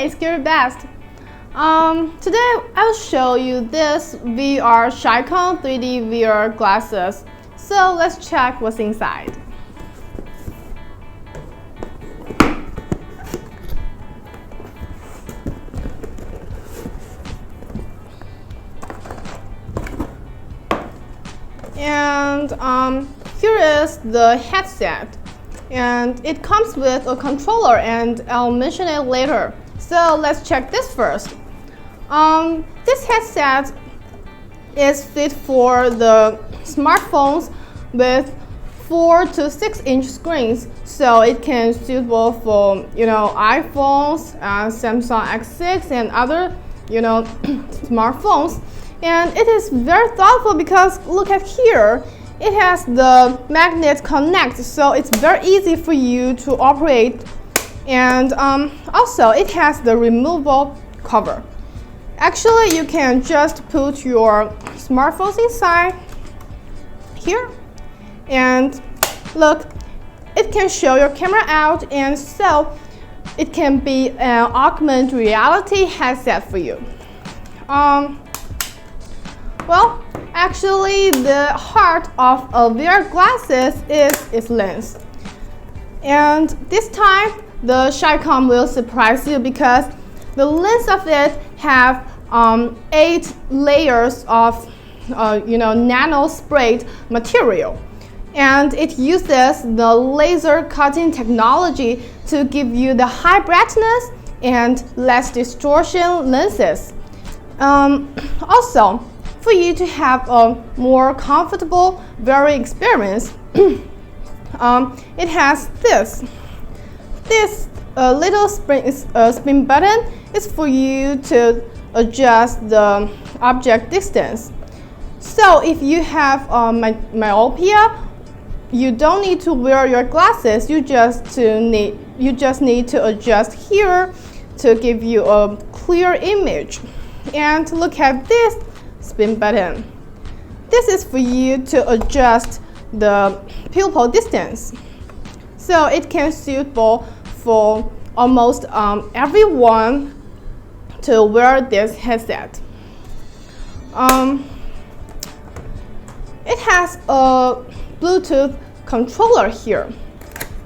Hey, it's Gearbest. Today I'll show you this VR SHINECON 3D VR glasses. So let's check what's inside. And here is the headset. And it comes with a controller, and I'll mention it later. So let's check this first. This headset is fit for the smartphones with 4 to 6 inch screens, so it can suitable for iPhones, Samsung X6, and other smartphones. And it is very thoughtful because look at here. It has the magnet connect, so it's very easy for you to operate. And also, it has the removable cover. Actually, you can just put your smartphones inside here. And look, it can show your camera out, and so it can be an augmented reality headset for you. Well, actually, the heart of a VR glasses is its lens. And this time, the SHINECON will surprise you because the lens of it have 8 layers of nano sprayed material. And it uses the laser cutting technology to give you the high brightness and less distortion lenses. Also, for you to have a more comfortable VR experience, it has this little spin button. Is for you to adjust the object distance. So if you have myopia, you don't need to wear your glasses. You just need to adjust here to give you a clear image. And look at this spin button. This is for you to adjust the pupil distance. So it can suitable for almost everyone to wear this headset. It has a Bluetooth controller here.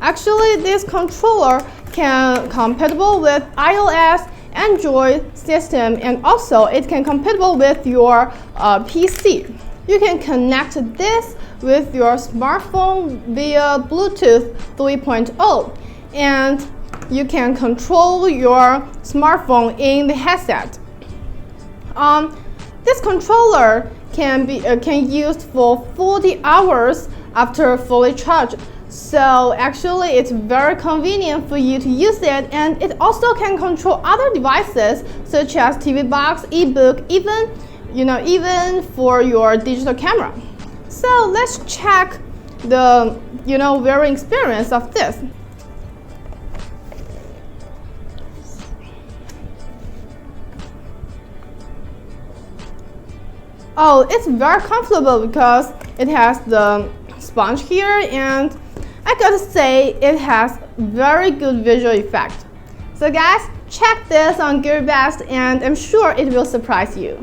Actually, this controller can compatible with iOS, Android system, and also it can compatible with your PC. You can connect this with your smartphone via Bluetooth 3.0, and you can control your smartphone in the headset. This controller can be used for 40 hours after fully charged. So actually, it's very convenient for you to use it, and it also can control other devices such as TV box, ebook, even for your digital camera. So let's check the wearing experience of this. Oh, it's very comfortable because it has the sponge here, and I gotta say it has very good visual effect. So guys, check this on Gearbest, and I'm sure it will surprise you.